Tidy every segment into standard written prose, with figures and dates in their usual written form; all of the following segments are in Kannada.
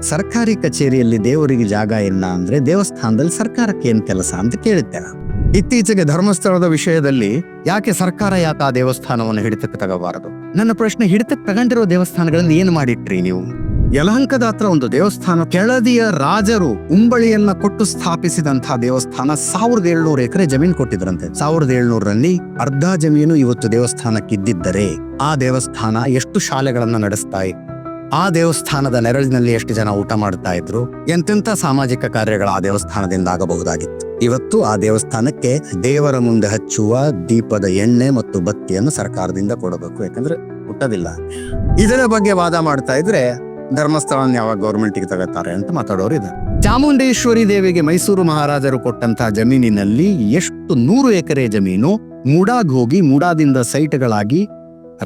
ಸರ್ಕಾರಿ ಕಚೇರಿಯಲ್ಲಿ ದೇವರಿಗೆ ಜಾಗ ಇಲ್ಲ ಅಂದ್ರೆ ದೇವಸ್ಥಾನದಲ್ಲಿ ಸರ್ಕಾರಕ್ಕೆ ಏನ್ ಕೆಲಸ ಅಂತ ಕೇಳುತ್ತೇನೆ. ಇತ್ತೀಚೆಗೆ ಧರ್ಮಸ್ಥಳದ ವಿಷಯದಲ್ಲಿ ಯಾಕೆ ಸರ್ಕಾರ ಯಾಕೆ ಆ ದೇವಸ್ಥಾನವನ್ನು ಹಿಡಿತಕ್ಕೆ ತಗೋಬಾರದು? ನನ್ನ ಪ್ರಶ್ನೆ, ಹಿಡಿತಕ್ಕೆ ತಗೊಂಡಿರೋ ದೇವಸ್ಥಾನಗಳಲ್ಲಿ ಏನು ಮಾಡಿಟ್ರಿ ನೀವು? ಯಲಹಂಕದ ಹತ್ರ ಒಂದು ದೇವಸ್ಥಾನ, ಕೆಳದಿಯ ರಾಜರು ಉಂಬಳಿಯನ್ನ ಕೊಟ್ಟು ಸ್ಥಾಪಿಸಿದಂತಹ ದೇವಸ್ಥಾನ. 1700 ಎಕರೆ ಜಮೀನು ಕೊಟ್ಟಿದ್ರಂತೆ. 1700ರಲ್ಲಿ ಅರ್ಧ ಜಮೀನು ಇವತ್ತು ದೇವಸ್ಥಾನಕ್ಕಿದ್ದಿದ್ದರೆ ಆ ದೇವಸ್ಥಾನ ಎಷ್ಟು ಶಾಲೆಗಳನ್ನ ನಡೆಸ್ತಾ ಇತ್ತು, ಆ ದೇವಸ್ಥಾನದ ನೆರಳಿನಲ್ಲಿ ಎಷ್ಟು ಜನ ಊಟ ಮಾಡ್ತಾ ಇದ್ರು, ಎಂತೆಂಥ ಸಾಮಾಜಿಕ ಕಾರ್ಯಗಳು ಆ ದೇವಸ್ಥಾನದಿಂದ ಆಗಬಹುದಾಗಿತ್ತು. ಇವತ್ತು ಆ ದೇವಸ್ಥಾನಕ್ಕೆ ದೇವರ ಮುಂದೆ ಹಚ್ಚುವ ದೀಪದ ಎಣ್ಣೆ ಮತ್ತು ಬತ್ತಿಯನ್ನು ಸರ್ಕಾರದಿಂದ ಕೊಡಬೇಕು, ಯಾಕಂದ್ರೆ ಹುಟ್ಟದಿಲ್ಲ. ಇದರ ಬಗ್ಗೆ ವಾದ ಮಾಡ್ತಾ ಇದ್ರೆ ಧರ್ಮಸ್ಥಳವನ್ನು ಯಾವಾಗ ಗೌರ್ಮೆಂಟ್ಗೆ ತಗೋತಾರೆ ಅಂತ ಮಾತಾಡೋರು ಇದ್ದಾರೆ. ಚಾಮುಂಡೇಶ್ವರಿ ದೇವಿಗೆ ಮೈಸೂರು ಮಹಾರಾಜರು ಕೊಟ್ಟಂತಹ ಜಮೀನಿನಲ್ಲಿ ಎಷ್ಟು 100 ಎಕರೆ ಜಮೀನು ಮೂಡಾಗ್ ಹೋಗಿ ಮೂಡಾದಿಂದ ಸೈಟ್ಗಳಾಗಿ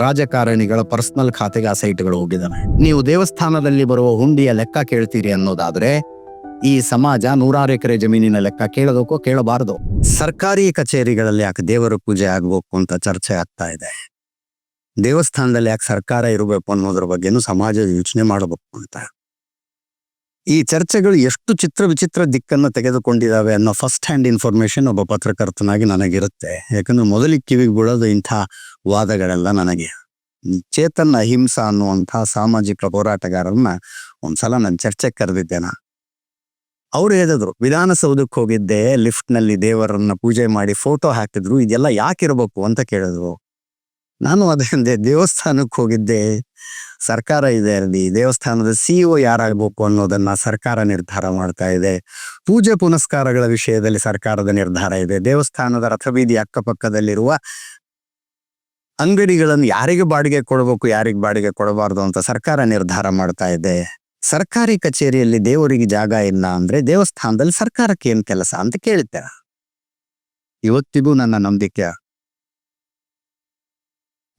ರಾಜಕಾರಣಿಗಳ ಪರ್ಸನಲ್ ಖಾತೆಗೆ ಆ ಸೈಟ್ಗಳು ಹೋಗಿದ್ದಾವೆ. ನೀವು ದೇವಸ್ಥಾನದಲ್ಲಿ ಬರುವ ಹುಂಡಿಯ ಲೆಕ್ಕ ಕೇಳ್ತೀರಿ ಅನ್ನೋದಾದ್ರೆ ಈ ಸಮಾಜ 100 ಎಕರೆ ಜಮೀನಿನ ಲೆಕ್ಕ ಕೇಳೋದಕ್ಕೋ ಕೇಳಬಾರದು. ಸರ್ಕಾರಿ ಕಚೇರಿಗಳಲ್ಲಿ ಯಾಕೆ ದೇವರ ಪೂಜೆ ಆಗ್ಬೇಕು ಅಂತ ಚರ್ಚೆ ಆಗ್ತಾ ಇದೆ. ದೇವಸ್ಥಾನದಲ್ಲಿ ಯಾಕೆ ಸರ್ಕಾರ ಇರಬೇಕು ಅನ್ನೋದ್ರ ಬಗ್ಗೆನೂ ಸಮಾಜ ಯೋಚನೆ ಮಾಡಬೇಕು ಅಂತ. ಈ ಚರ್ಚೆಗಳು ಎಷ್ಟು ಚಿತ್ರ ವಿಚಿತ್ರ ದಿಕ್ಕನ್ನು ತೆಗೆದುಕೊಂಡಿದ್ದಾವೆ ಅನ್ನೋ ಫಸ್ಟ್ ಹ್ಯಾಂಡ್ ಇನ್ಫಾರ್ಮೇಶನ್ ಒಬ್ಬ ಪತ್ರಕರ್ತನಾಗಿ ನನಗಿರುತ್ತೆ. ಯಾಕಂದ್ರೆ ಮೊದಲಿಗೆ ಕಿವಿಗೆ ಬೀಳೋದು ಇಂಥ ವಾದಗಳೆಲ್ಲ ನನಗೆ. ಚೇತನ್ ಅಹಿಂಸಾ ಅನ್ನುವಂತಹ ಸಾಮಾಜಿಕ ಹೋರಾಟಗಾರರನ್ನ ಒಂದ್ಸಲ ನಾನು ಚರ್ಚೆಗೆ ಕರೆದಿದ್ದೇನೆ. ಅವ್ರು ಹೇಳಿದ್ರು, ವಿಧಾನಸೌಧಕ್ಕೆ ಹೋಗಿದ್ದೆ, ಲಿಫ್ಟ್ ನಲ್ಲಿ ದೇವರನ್ನ ಪೂಜೆ ಮಾಡಿ ಫೋಟೋ ಹಾಕಿದ್ರು, ಇದೆಲ್ಲ ಯಾಕಿರ್ಬೇಕು ಅಂತ ಕೇಳಿದ್ರು. ನಾನು ಅದೇ ದೇವಸ್ಥಾನಕ್ಕೆ ಹೋಗಿದ್ದೆ, ಸರ್ಕಾರ ಇದೆ ಅಲ್ಲಿ, ದೇವಸ್ಥಾನದ CEO ಯಾರಾಗಬೇಕು ಅನ್ನೋದನ್ನ ಸರ್ಕಾರ ನಿರ್ಧಾರ ಮಾಡ್ತಾ ಇದೆ, ಪೂಜೆ ಪುನಸ್ಕಾರಗಳ ವಿಷಯದಲ್ಲಿ ಸರ್ಕಾರದ ನಿರ್ಧಾರ ಇದೆ, ದೇವಸ್ಥಾನದ ರಥಬೀದಿ ಅಕ್ಕಪಕ್ಕದಲ್ಲಿರುವ ಅಂಗಡಿಗಳನ್ನು ಯಾರಿಗೆ ಬಾಡಿಗೆ ಕೊಡಬೇಕು ಯಾರಿಗೆ ಬಾಡಿಗೆ ಕೊಡಬಾರ್ದು ಅಂತ ಸರ್ಕಾರ ನಿರ್ಧಾರ ಮಾಡ್ತಾ ಇದೆ. ಸರ್ಕಾರಿ ಕಚೇರಿಯಲ್ಲಿ ದೇವರಿಗೆ ಜಾಗ ಇಲ್ಲ ಅಂದ್ರೆ ದೇವಸ್ಥಾನದಲ್ಲಿ ಸರ್ಕಾರಕ್ಕೆ ಏನ್ ಕೆಲಸ ಅಂತ ಕೇಳುತ್ತೇನೆ. ಇವತ್ತಿಗೂ ನನ್ನ ನಂಬಿಕೆ.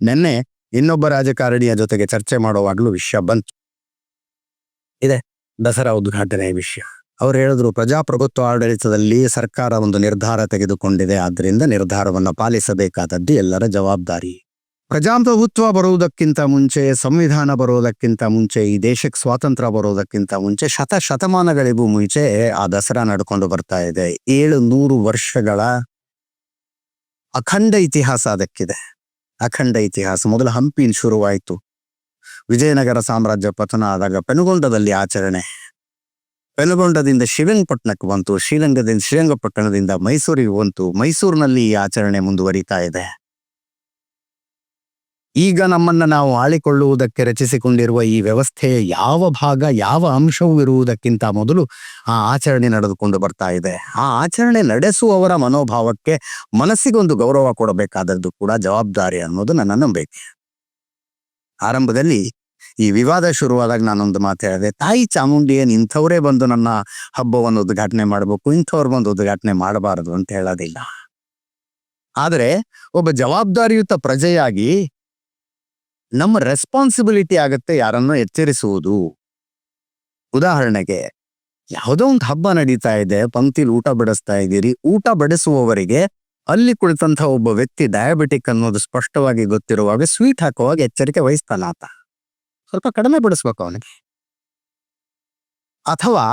ನೆನ್ನೆ ಇನ್ನೊಬ್ಬ ರಾಜಕಾರಣಿಯ ಜೊತೆಗೆ ಚರ್ಚೆ ಮಾಡುವಾಗ್ಲೂ ವಿಷಯ ಬಂತು. ಇದೆ ದಸರಾ ಉದ್ಘಾಟನೆ ವಿಷಯ. ಅವ್ರು ಹೇಳಿದ್ರು, ಪ್ರಜಾಪ್ರಭುತ್ವ ಆಡಳಿತದಲ್ಲಿ ಸರ್ಕಾರ ಒಂದು ನಿರ್ಧಾರ ತೆಗೆದುಕೊಂಡಿದೆ, ಆದ್ರಿಂದ ನಿರ್ಧಾರವನ್ನ ಪಾಲಿಸಬೇಕಾದದ್ದು ಎಲ್ಲರ ಜವಾಬ್ದಾರಿ. ಪ್ರಜಾಪ್ರಭುತ್ವ ಬರುವುದಕ್ಕಿಂತ ಮುಂಚೆ, ಸಂವಿಧಾನ ಬರುವುದಕ್ಕಿಂತ ಮುಂಚೆ, ಈ ದೇಶಕ್ಕೆ ಸ್ವಾತಂತ್ರ್ಯ ಬರುವುದಕ್ಕಿಂತ ಮುಂಚೆ, ಶತಮಾನಗಳಿಗೂ ಮುಂಚೆ ಆ ದಸರಾ ನಡ್ಕೊಂಡು ಬರ್ತಾ ಇದೆ. 700 ವರ್ಷಗಳ ಅಖಂಡ ಇತಿಹಾಸ ಅದಕ್ಕಿದೆ. ಅಖಂಡ ಇತಿಹಾಸ. ಮೊದಲು ಹಂಪಿನ ಶುರುವಾಯಿತು. ವಿಜಯನಗರ ಸಾಮ್ರಾಜ್ಯ ಪತನ ಆದಾಗ ಪೆನುಗೊಂಡದಲ್ಲಿ ಆಚರಣೆ, ಪೆನುಗೊಂಡದಿಂದ ಶ್ರೀರಂಗಪಟ್ಟಣಕ್ಕೆ ಬಂತು, ಶ್ರೀರಂಗಪಟ್ಟಣದಿಂದ ಮೈಸೂರಿಗೆ ಬಂತು, ಮೈಸೂರಿನಲ್ಲಿ ಈ ಆಚರಣೆ ಮುಂದುವರಿತಾ ಇದೆ. ಈಗ ನಮ್ಮನ್ನ ನಾವು ಆಳಿಕೊಳ್ಳುವುದಕ್ಕೆ ರಚಿಸಿಕೊಂಡಿರುವ ಈ ವ್ಯವಸ್ಥೆಯ ಯಾವ ಭಾಗ, ಯಾವ ಅಂಶವೂ ಇರುವುದಕ್ಕಿಂತ ಮೊದಲು ಆ ಆಚರಣೆ ನಡೆದುಕೊಂಡು ಬರ್ತಾ ಇದೆ. ಆ ಆಚರಣೆ ನಡೆಸುವವರ ಮನೋಭಾವಕ್ಕೆ, ಮನಸ್ಸಿಗೊಂದು ಗೌರವ ಕೊಡಬೇಕಾದದ್ದು ಕೂಡ ಜವಾಬ್ದಾರಿ ಅನ್ನೋದು ನನ್ನ ನಂಬಿಕೆ. ಆರಂಭದಲ್ಲಿ ಈ ವಿವಾದ ಶುರುವಾದಾಗ ನಾನೊಂದು ಮಾತು ಹೇಳಿದೆ, ತಾಯಿ ಚಾಮುಂಡಿಯನ್ ಇಂಥವರೇ ಬಂದು ನನ್ನ ಹಬ್ಬವನ್ನು ಉದ್ಘಾಟನೆ ಮಾಡಬೇಕು, ಇಂಥವ್ರು ಬಂದು ಉದ್ಘಾಟನೆ ಮಾಡಬಾರದು ಅಂತ ಹೇಳೋದಿಲ್ಲ. ಆದರೆ ಒಬ್ಬ ಜವಾಬ್ದಾರಿಯುತ ಪ್ರಜೆಯಾಗಿ ನಮ್ಮ ರೆಸ್ಪಾನ್ಸಿಬಿಲಿಟಿ ಆಗತ್ತೆ ಯಾರನ್ನೋ ಎಚ್ಚರಿಸುವುದು. ಉದಾಹರಣೆಗೆ, ಯಾವುದೋ ಒಂದು ಹಬ್ಬ ನಡೀತಾ ಇದೆ, ಪಂಕ್ತಿಲಿ ಊಟ ಬಡಿಸ್ತಾ ಇದ್ದೀರಿ, ಊಟ ಬಡಿಸುವವರಿಗೆ ಅಲ್ಲಿ ಕುಳಿತಂತ ಒಬ್ಬ ವ್ಯಕ್ತಿ ಡಯಾಬಿಟಿಕ್ ಅನ್ನೋದು ಸ್ಪಷ್ಟವಾಗಿ ಗೊತ್ತಿರುವಾಗ ಸ್ವೀಟ್ ಹಾಕುವಾಗ ಎಚ್ಚರಿಕೆ ವಹಿಸ್ತಾನ ಆತ, ಸ್ವಲ್ಪ ಕಡಿಮೆ ಬಡಿಸ್ಬೇಕು ಅವನಿಗೆ. ಅಥವಾ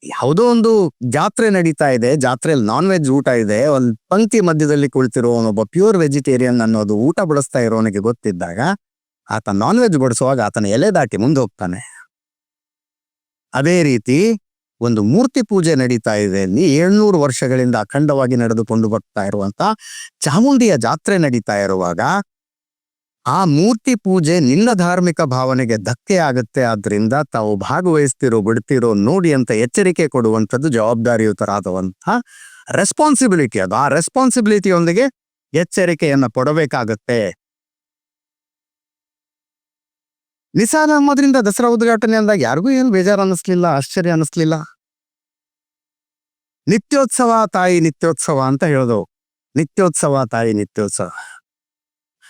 ಯಾವುದೋ ಒಂದು ಜಾತ್ರೆ ನಡೀತಾ ಇದೆ, ಜಾತ್ರೆಯಲ್ಲಿ ನಾನ್ ವೆಜ್ ಊಟ ಇದೆ, ಒಂದು ಪಂಕ್ತಿ ಮಧ್ಯದಲ್ಲಿ ಕುಳಿತಿರೋ ಒಬ್ಬ ಪ್ಯೂರ್ ವೆಜಿಟೇರಿಯನ್ ಅನ್ನೋದು ಊಟ ಬಡಿಸ್ತಾ ಇರೋನಿಗೆ ಗೊತ್ತಿದ್ದಾಗ ಆತ ನಾನ್ ವೆಜ್ ಬಡಿಸುವಾಗ ಆತನ ಎಲೆ ದಾಟಿ ಮುಂದೆ ಹೋಗ್ತಾನೆ. ಅದೇ ರೀತಿ ಒಂದು ಮೂರ್ತಿ ಪೂಜೆ ನಡೀತಾ ಇದೆ, 700 ವರ್ಷಗಳಿಂದ ಅಖಂಡವಾಗಿ ನಡೆದುಕೊಂಡು ಬರ್ತಾ ಇರುವಂತ ಚಾಮುಂಡಿಯ ಜಾತ್ರೆ ನಡೀತಾ ಇರುವಾಗ ಆ ಮೂರ್ತಿ ಪೂಜೆ ನಿನ್ನ ಧಾರ್ಮಿಕ ಭಾವನೆಗೆ ಧಕ್ಕೆ ಆಗುತ್ತೆ, ಆದ್ರಿಂದ ತಾವು ಭಾಗವಹಿಸ್ತಿರೋ ಬಿಡ್ತಿರೋ ನೋಡಿ ಅಂತ ಎಚ್ಚರಿಕೆ ಕೊಡುವಂಥದ್ದು ಜವಾಬ್ದಾರಿಯುತರಾದವಂತ ರೆಸ್ಪಾನ್ಸಿಬಿಲಿಟಿ. ಅದು ಆ ರೆಸ್ಪಾನ್ಸಿಬಿಲಿಟಿಯೊಂದಿಗೆ ಎಚ್ಚರಿಕೆಯನ್ನ ಕೊಡಬೇಕಾಗತ್ತೆ. ನಿಸಾರ್ ಅಹಮದ್ರಿಂದ ದಸರಾ ಉದ್ಘಾಟನೆ ಅಂದಾಗ ಯಾರಿಗೂ ಏನು ಬೇಜಾರು ಅನ್ನಿಸ್ಲಿಲ್ಲ, ಆಶ್ಚರ್ಯ ಅನ್ನಿಸ್ಲಿಲ್ಲ. ನಿತ್ಯೋತ್ಸವ ತಾಯಿ ನಿತ್ಯೋತ್ಸವ ಅಂತ ಹೇಳೋದು. ನಿತ್ಯೋತ್ಸವ ತಾಯಿ ನಿತ್ಯೋತ್ಸವ.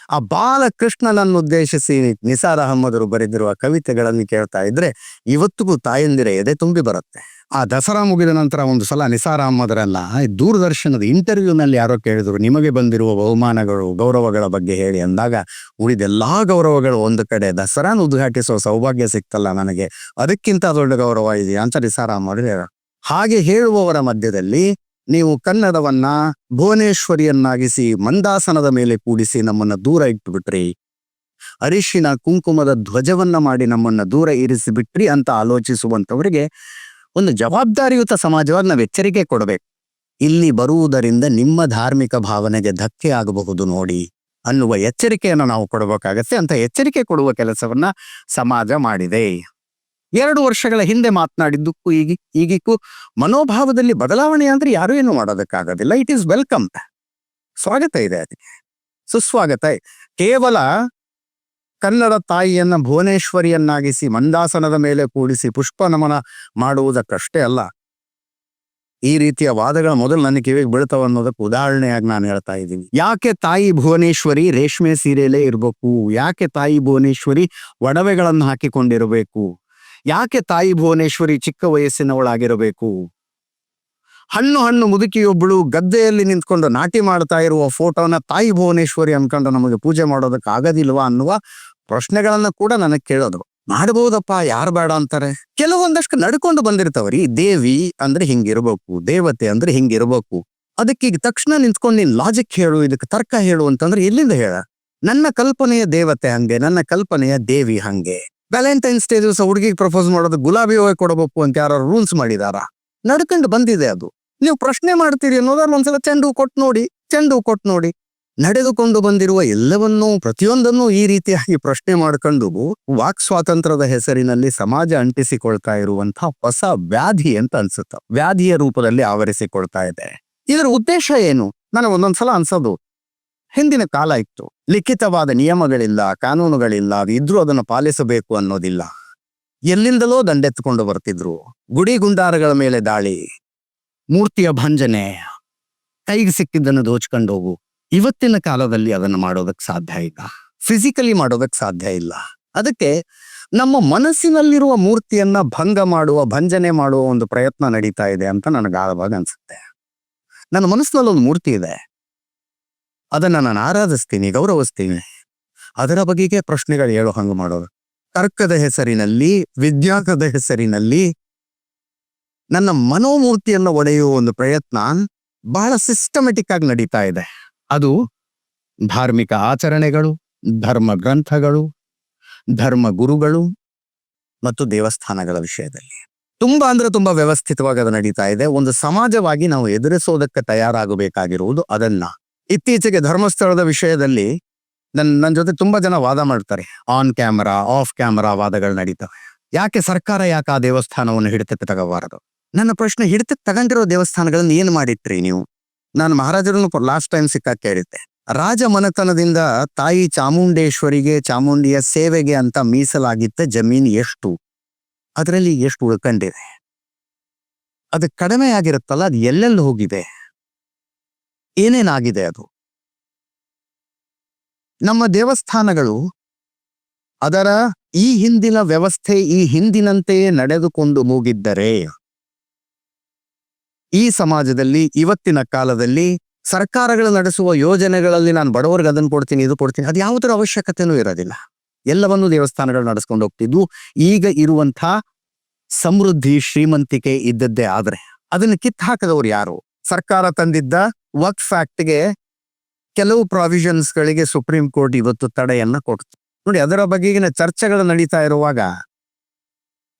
ಆ ಬಾಲಕೃಷ್ಣನನ್ನು ಉದ್ದೇಶಿಸಿ ನಿಸಾರ್ ಅಹಮದರು ಬರೆದಿರುವ ಕವಿತೆಗಳನ್ನು ಕೇಳ್ತಾ ಇದ್ರೆ ಇವತ್ತಿಗೂ ತಾಯಂದಿರ ಎದೆ ತುಂಬಿ ಬರುತ್ತೆ. ಆ ದಸರಾ ಮುಗಿದ ನಂತರ ಒಂದು ಸಲ ನಿಸಾರ್ ಅಹ್ಮದರನ್ನ ದೂರದರ್ಶನದ ಇಂಟರ್ವ್ಯೂನಲ್ಲಿ ಯಾರೋ ಕೇಳಿದ್ರು, ನಿಮಗೆ ಬಂದಿರುವ ಬಹುಮಾನಗಳು ಗೌರವಗಳ ಬಗ್ಗೆ ಹೇಳಿ ಅಂದಾಗ, ಉಳಿದೆಲ್ಲಾ ಗೌರವಗಳು ಒಂದು ಕಡೆ, ದಸರಾನ ಉದ್ಘಾಟಿಸುವ ಸೌಭಾಗ್ಯ ಸಿಕ್ತಲ್ಲ ನನಗೆ, ಅದಕ್ಕಿಂತ ದೊಡ್ಡ ಗೌರವ ಇದೆಯಾ ಅಂತ ನಿಸಾರ್ ಅಹ್ಮದ್ ಹೇಳ. ಹಾಗೆ ಹೇಳುವವರ ಮಧ್ಯದಲ್ಲಿ ನೀವು ಕನ್ನಡವನ್ನ ಭುವನೇಶ್ವರಿಯನ್ನಾಗಿಸಿ ಮಂದಾಸನದ ಮೇಲೆ ಕೂಡಿಸಿ ನಮ್ಮನ್ನ ದೂರ ಇಟ್ಟುಬಿಟ್ರಿ, ಅರಿಶಿನ ಕುಂಕುಮದ ಧ್ವಜವನ್ನ ಮಾಡಿ ನಮ್ಮನ್ನ ದೂರ ಇರಿಸಿಬಿಟ್ರಿ ಅಂತ ಆಲೋಚಿಸುವಂತವರಿಗೆ ಒಂದು ಜವಾಬ್ದಾರಿಯುತ ಸಮಾಜವಾಗಿ ನಾವು ಎಚ್ಚರಿಕೆ ಕೊಡಬೇಕು. ಇಲ್ಲಿ ಬರುವುದರಿಂದ ನಿಮ್ಮ ಧಾರ್ಮಿಕ ಭಾವನೆಗೆ ಧಕ್ಕೆ ಆಗಬಹುದು ನೋಡಿ ಅನ್ನುವ ಎಚ್ಚರಿಕೆಯನ್ನು ನಾವು ಕೊಡಬೇಕಾಗತ್ತೆ. ಅಂತ ಎಚ್ಚರಿಕೆ ಕೊಡುವ ಕೆಲಸವನ್ನ ಸಮಾಜ ಮಾಡಿದೆ. 2 ವರ್ಷಗಳ ಹಿಂದೆ ಮಾತನಾಡಿದ್ದಕ್ಕೂ ಈಗಿಕ್ಕೂ ಮನೋಭಾವದಲ್ಲಿ ಬದಲಾವಣೆ ಅಂದ್ರೆ ಯಾರು ಏನು ಮಾಡೋದಕ್ಕಾಗೋದಿಲ್ಲ. ಇಟ್ ಈಸ್ ವೆಲ್ಕಮ್, ಸ್ವಾಗತ ಇದೆ, ಅದಕ್ಕೆ ಸುಸ್ವಾಗತ. ಕೇವಲ ಕನ್ನಡ ತಾಯಿಯನ್ನ ಭುವನೇಶ್ವರಿಯನ್ನಾಗಿಸಿ ಮಂದಾಸನದ ಮೇಲೆ ಕೂಡಿಸಿ ಪುಷ್ಪ ನಮನ ಮಾಡುವುದಕ್ಕಷ್ಟೇ ಅಲ್ಲ, ಈ ರೀತಿಯ ವಾದಗಳ ಮೊದಲು ನನ್ನ ಕಿವಿಗೆ ಬೀಳ್ತಾವ ಅನ್ನೋದಕ್ಕೆ ಉದಾಹರಣೆಯಾಗಿ ನಾನು ಹೇಳ್ತಾ ಇದ್ದೀನಿ. ಯಾಕೆ ತಾಯಿ ಭುವನೇಶ್ವರಿ ರೇಷ್ಮೆ ಸೀರೆಯಲ್ಲೇ ಇರಬೇಕು? ಯಾಕೆ ತಾಯಿ ಭುವನೇಶ್ವರಿ ಒಡವೆಗಳನ್ನು ಹಾಕಿಕೊಂಡಿರಬೇಕು? ಯಾಕೆ ತಾಯಿ ಭುವನೇಶ್ವರಿ ಚಿಕ್ಕ ವಯಸ್ಸಿನವಳಾಗಿರಬೇಕು? ಹಣ್ಣು ಮುದುಕಿಯೊಬ್ಬಳು ಗದ್ದೆಯಲ್ಲಿ ನಿಂತ್ಕೊಂಡು ನಾಟಿ ಮಾಡ್ತಾ ಇರುವ ಫೋಟೋನ ತಾಯಿ ಭುವನೇಶ್ವರಿ ಅನ್ಕೊಂಡು ನಮಗೆ ಪೂಜೆ ಮಾಡೋದಕ್ಕೆ ಆಗೋದಿಲ್ವಾ ಅನ್ನುವ ಪ್ರಶ್ನೆಗಳನ್ನ ಕೂಡ ನನಗೆ ಕೇಳೋದು. ಮಾಡಬಹುದಪ್ಪ, ಯಾರು ಬೇಡ ಅಂತಾರೆ? ಕೆಲವೊಂದಷ್ಟು ನಡ್ಕೊಂಡು ಬಂದಿರ್ತಾವ್ರಿ. ದೇವಿ ಅಂದ್ರೆ ಹಿಂಗಿರ್ಬೇಕು, ದೇವತೆ ಅಂದ್ರೆ ಹಿಂಗಿರ್ಬೇಕು. ಅದಕ್ಕೆ ಈಗ ತಕ್ಷಣ ನಿಂತ್ಕೊಂಡು ನೀನ್ ಲಾಜಿಕ್ ಹೇಳು, ಇದಕ್ಕೆ ತರ್ಕ ಹೇಳು ಅಂತಂದ್ರೆ ಎಲ್ಲಿಂದ ಹೇಳ? ನನ್ನ ಕಲ್ಪನೆಯ ದೇವತೆ ಹಂಗೆ, ನನ್ನ ಕಲ್ಪನೆಯ ದೇವಿ ಹಂಗೆ. ವ್ಯಾಲೆಂಟೈನ್ಸ್ ಡೇ ದಿವಸ ಹುಡುಗಿಗೆ ಪ್ರಪೋಸ್ ಮಾಡೋದು ಗುಲಾಬಿ ಹೂವೆ ಕೊಡಬೇಕು ಅಂತ ಯಾರು ರೂಲ್ಸ್ ಮಾಡಿದಾರ? ನಡ್ಕೊಂಡು ಬಂದಿದೆ ಅದು. ನೀವು ಪ್ರಶ್ನೆ ಮಾಡ್ತೀರಿ ಅನ್ನೋದಾದ್ರೆ ಒಂದ್ಸಲ ಚೆಂಡು ಕೊಟ್ಟು ನೋಡಿ. ನಡೆದುಕೊಂಡು ಬಂದಿರುವ ಎಲ್ಲವನ್ನೂ ಪ್ರತಿಯೊಂದನ್ನು ಈ ರೀತಿಯಾಗಿ ಪ್ರಶ್ನೆ ಮಾಡ್ಕೊಂಡು ವಾಕ್ ಸ್ವಾತಂತ್ರ್ಯದ ಹೆಸರಿನಲ್ಲಿ ಸಮಾಜ ಅಂಟಿಸಿಕೊಳ್ತಾ ಇರುವಂತಹ ಹೊಸ ವ್ಯಾಧಿ ಅಂತ ಅನ್ಸುತ್ತೆ. ವ್ಯಾಧಿಯ ರೂಪದಲ್ಲಿ ಆವರಿಸಿಕೊಳ್ತಾ ಇದೆ. ಇದರ ಉದ್ದೇಶ ಏನು? ನನಗೆ ಒಂದೊಂದ್ಸಲ ಅನ್ಸೋದು, ಹಿಂದಿನ ಕಾಲ ಇತ್ತು, ಲಿಖಿತವಾದ ನಿಯಮಗಳಿಲ್ಲ, ಕಾನೂನುಗಳಿಲ್ಲ, ಇದ್ರೂ ಅದನ್ನು ಪಾಲಿಸಬೇಕು ಅನ್ನೋದಿಲ್ಲ. ಎಲ್ಲಿಂದಲೋ ದಂಡೆತ್ಕೊಂಡು ಬರ್ತಿದ್ರು. ಗುಡಿ ಗುಂಡಾರಗಳ ಮೇಲೆ ದಾಳಿ, ಮೂರ್ತಿಯ ಭಂಜನೆ, ಕೈಗೆ ಸಿಕ್ಕಿದ್ದನ್ನು ದೋಚ್ಕೊಂಡು ಹೋಗು. ಇವತ್ತಿನ ಕಾಲದಲ್ಲಿ ಅದನ್ನು ಮಾಡೋದಕ್ಕೆ ಸಾಧ್ಯ ಇಲ್ಲ, ಫಿಸಿಕಲಿ ಮಾಡೋದಕ್ಕೆ ಸಾಧ್ಯ ಇಲ್ಲ. ಅದಕ್ಕೆ ನಮ್ಮ ಮನಸ್ಸಿನಲ್ಲಿರುವ ಮೂರ್ತಿಯನ್ನ ಭಂಜನೆ ಮಾಡುವ ಒಂದು ಪ್ರಯತ್ನ ನಡೀತಾ ಇದೆ ಅಂತ ನನಗೆ ಆಳವಾಗಿ ಅನ್ಸುತ್ತೆ. ನನ್ನ ಮನಸ್ಸಿನಲ್ಲಿ ಒಂದು ಮೂರ್ತಿ ಇದೆ, ಅದನ್ನ ನಾನು ಆರಾಧಿಸ್ತೀನಿ, ಗೌರವಿಸ್ತೀನಿ. ಅದರ ಬಗೆಗೆ ಪ್ರಶ್ನೆಗಳು ಹೇಳೋ ಹಂಗ ಮಾಡೋದು. ತರ್ಕದ ಹೆಸರಿನಲ್ಲಿ, ವಿಜ್ಞಾನದ ಹೆಸರಿನಲ್ಲಿ ನನ್ನ ಮನೋಮೂರ್ತಿಯನ್ನು ಒಡೆಯುವ ಒಂದು ಪ್ರಯತ್ನ ಬಹಳ ಸಿಸ್ಟಮೆಟಿಕ್ ಆಗಿ ನಡೀತಾ ಇದೆ. ಅದು ಧಾರ್ಮಿಕ ಆಚರಣೆಗಳು, ಧರ್ಮ ಗ್ರಂಥಗಳು, ಧರ್ಮ ಗುರುಗಳು ಮತ್ತು ದೇವಸ್ಥಾನಗಳ ವಿಷಯದಲ್ಲಿ ತುಂಬಾ ವ್ಯವಸ್ಥಿತವಾಗಿ ಅದು ನಡೀತಾ ಇದೆ. ಒಂದು ಸಮಾಜವಾಗಿ ನಾವು ಎದುರಿಸೋದಕ್ಕೆ ತಯಾರಾಗಬೇಕಾಗಿರುವುದು ಅದನ್ನ. ಇತ್ತೀಚೆಗೆ ಧರ್ಮಸ್ಥಳದ ವಿಷಯದಲ್ಲಿ ನನ್ನ ಜೊತೆ ತುಂಬಾ ಜನ ವಾದ ಮಾಡ್ತಾರೆ. ಆನ್ ಕ್ಯಾಮರಾ, ಆಫ್ ಕ್ಯಾಮರಾ ವಾದಗಳು ನಡೀತವೆ. ಸರ್ಕಾರ ಯಾಕೆ ಆ ದೇವಸ್ಥಾನವನ್ನು ಹಿಡಿತಕ್ಕೆ ತಗೋಬಾರದು? ನನ್ನ ಪ್ರಶ್ನೆ, ಹಿಡಿತಕ್ಕೆ ತಗೊಂಡಿರೋ ದೇವಸ್ಥಾನಗಳನ್ನ ಏನ್ ಮಾಡಿಟ್ರಿ ನೀವು? ನಾನು ಮಹಾರಾಜರನ್ನು ಲಾಸ್ಟ್ ಟೈಮ್ ಸಿಕ್ಕಾಗ ಕೇಳಿದ್ದೆ. ರಾಜ ಮನೆತನದಿಂದ ತಾಯಿ ಚಾಮುಂಡೇಶ್ವರಿಗೆ, ಚಾಮುಂಡಿಯ ಸೇವೆಗೆ ಅಂತ ಮೀಸಲಾಗಿದ್ದ ಜಮೀನು ಎಷ್ಟು? ಅದರಲ್ಲಿ ಎಷ್ಟು ಉಳ್ಕೊಂಡಿದೆ? ಅದು ಕಡಿಮೆ ಆಗಿರುತ್ತಲ್ಲ, ಅದು ಎಲ್ಲೆಲ್ಲಿ ಹೋಗಿದೆ? ಏನೇನಾಗಿದೆ? ಅದು ನಮ್ಮ ದೇವಸ್ಥಾನಗಳು ಅದರ ಈ ಹಿಂದಿನ ವ್ಯವಸ್ಥೆ ಈ ಹಿಂದಿನಂತೆಯೇ ನಡೆದುಕೊಂಡು ಹೋಗಿದ್ದರೆ ಈ ಸಮಾಜದಲ್ಲಿ ಇವತ್ತಿನ ಕಾಲದಲ್ಲಿ ಸರ್ಕಾರಗಳು ನಡೆಸುವ ಯೋಜನೆಗಳಲ್ಲಿ ನಾನು ಬಡವರಿಗೆ ಅದನ್ನು ಕೊಡ್ತೀನಿ, ಇದು ಕೊಡ್ತೀನಿ, ಅದು ಯಾವುದರ ಅವಶ್ಯಕತೆನೂ ಇರೋದಿಲ್ಲ. ಎಲ್ಲವನ್ನೂ ದೇವಸ್ಥಾನಗಳು ನಡೆಸ್ಕೊಂಡು ಹೋಗ್ತಿದ್ವು. ಈಗ ಇರುವಂಥ ಸಮೃದ್ಧಿ, ಶ್ರೀಮಂತಿಕೆ ಇದ್ದದ್ದೇ ಆದ್ರೆ ಅದನ್ನು ಕಿತ್ತು ಹಾಕದವ್ರು ಯಾರು? ಸರ್ಕಾರ ತಂದಿದ್ದ ವಕ್ಫ್ ಆಕ್ಟ್ಗೆ ಕೆಲವು ಪ್ರಾವಿಷನ್ಸ್ ಗಳಿಗೆ ಸುಪ್ರೀಂ ಕೋರ್ಟ್ ಇವತ್ತು ತಡೆಯನ್ನ ಕೊಡ್ತು. ನೋಡಿ, ಅದರ ಬಗೆಗಿನ ಚರ್ಚೆಗಳು ನಡೀತಾ ಇರುವಾಗ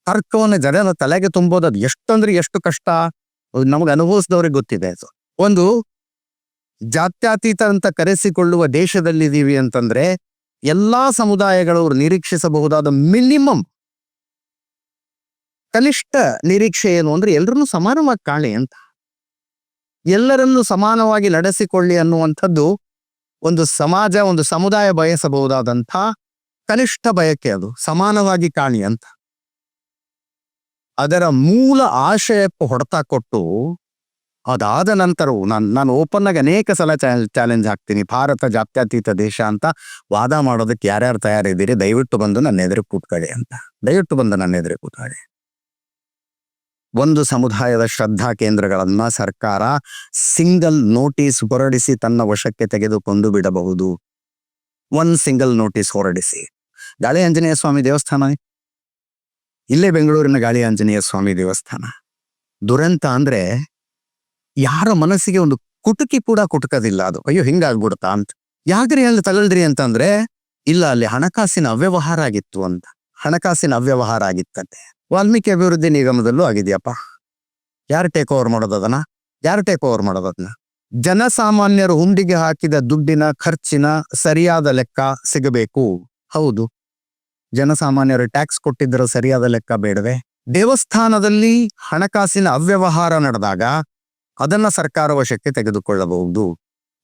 ತರ್ಕವನ್ನು ಜನರ ತಲೆಗೆ ತುಂಬೋದು ಅದು ಎಷ್ಟಂದ್ರೆ ಎಷ್ಟು ಕಷ್ಟ ನಮಗೆ ಅನುಭವಿಸಿದವ್ರಿಗೆ ಗೊತ್ತಿದೆ. ಒಂದು ಜಾತ್ಯತೀತ ಅಂತ ಕರೆಸಿಕೊಳ್ಳುವ ದೇಶದಲ್ಲಿದ್ದೀವಿ ಅಂತಂದ್ರೆ ಎಲ್ಲಾ ಸಮುದಾಯಗಳು ನಿರೀಕ್ಷಿಸಬಹುದಾದ ಮಿನಿಮಮ್ ಕನಿಷ್ಠ ನಿರೀಕ್ಷೆ ಏನು ಅಂದ್ರೆ ಎಲ್ಲರನ್ನೂ ಸಮಾನವಾಗಿ ಕಾಣಿ ಅಂತ, ಎಲ್ಲರನ್ನೂ ಸಮಾನವಾಗಿ ನಡೆಸಿಕೊಳ್ಳಿ ಅನ್ನುವಂಥದ್ದು ಒಂದು ಸಮಾಜ, ಒಂದು ಸಮುದಾಯ ಬಯಸಬಹುದಾದಂಥ ಕನಿಷ್ಠ ಬಯಕೆ. ಅದು ಸಮಾನವಾಗಿ ಕಾಣಿ ಅಂತ. ಅದರ ಮೂಲ ಆಶಯಕ್ಕೆ ಹೊಡೆತ ಕೊಟ್ಟು ಅದಾದ ನಂತರವೂ ನಾನು ಓಪನ್ ಆಗಿ ಅನೇಕ ಸಲ ಚಾಲೆಂಜ್ ಹಾಕ್ತೀನಿ. ಭಾರತ ಜಾತ್ಯತೀತ ದೇಶ ಅಂತ ವಾದ ಮಾಡೋದಕ್ಕೆ ಯಾರ್ಯಾರು ತಯಾರಿದ್ದೀರಿ, ದಯವಿಟ್ಟು ಬಂದು ನನ್ನ ಎದುರು ಕೂತ್ಕೊಳ್ಳಿ ಅಂತ. ದಯವಿಟ್ಟು ಬಂದು ನನ್ನ ಎದುರು ಕೂತ್ಕೊಳ್ಳಿ. ಒಂದು ಸಮುದಾಯದ ಶ್ರದ್ಧಾ ಕೇಂದ್ರಗಳನ್ನ ಸರ್ಕಾರ ಸಿಂಗಲ್ ನೋಟಿಸ್ ಹೊರಡಿಸಿ ತನ್ನ ವಶಕ್ಕೆ ತೆಗೆದುಕೊಂಡು ಬಿಡಬಹುದು. ಒಂದು ಸಿಂಗಲ್ ನೋಟಿಸ್ ಹೊರಡಿಸಿ. ಗಾಳಿ ಆಂಜನೇಯ ಸ್ವಾಮಿ ದೇವಸ್ಥಾನ ಇಲ್ಲೇ ಬೆಂಗಳೂರಿನ ಗಾಳಿ ಆಂಜನೇಯ ಸ್ವಾಮಿ ದೇವಸ್ಥಾನ. ದುರಂತ ಅಂದ್ರೆ ಯಾರ ಮನಸ್ಸಿಗೆ ಒಂದು ಕುಟುಕಿ ಕೂಡ ಕುಟುಕದಿಲ್ಲ ಅದು. ಅಯ್ಯೋ ಹಿಂಗಾಗ್ಬಿಡ್ತಾ ಅಂತ. ಯಾಕ್ರಿ ಅಲ್ಲಿ ತಗಳ್ದ್ರಿ ಅಂತಂದ್ರೆ ಇಲ್ಲ, ಅಲ್ಲಿ ಹಣಕಾಸಿನ ಅವ್ಯವಹಾರ ಆಗಿತ್ತು ಅಂತ. ಹಣಕಾಸಿನ ಅವ್ಯವಹಾರ ಆಗಿತ್ತಂತೆ. ವಾಲ್ಮೀಕಿ ಅಭಿವೃದ್ಧಿ ನಿಗಮದಲ್ಲೂ ಆಗಿದೆಯಪ್ಪ. ಯಾರು ಟೇಕ್ ಓವರ್ ಮಾಡೋದನ್ನ? ಯಾರು ಟೇಕ್ ಓವರ್ ಮಾಡೋದನ್ನ? ಜನಸಾಮಾನ್ಯರು ಹುಂಡಿಗೆ ಹಾಕಿದ ದುಡ್ಡಿನ ಖರ್ಚಿನ ಸರಿಯಾದ ಲೆಕ್ಕ ಸಿಗಬೇಕು. ಹೌದು, ಜನಸಾಮಾನ್ಯರು ಟ್ಯಾಕ್ಸ್ ಕೊಟ್ಟಿದ್ದರ ಸರಿಯಾದ ಲೆಕ್ಕ ಬೇಡವೆ? ದೇವಸ್ಥಾನದಲ್ಲಿ ಹಣಕಾಸಿನ ಅವ್ಯವಹಾರ ನಡೆದಾಗ ಅದನ್ನ ಸರ್ಕಾರ ವಶಕ್ಕೆ ತೆಗೆದುಕೊಳ್ಳಬಹುದು.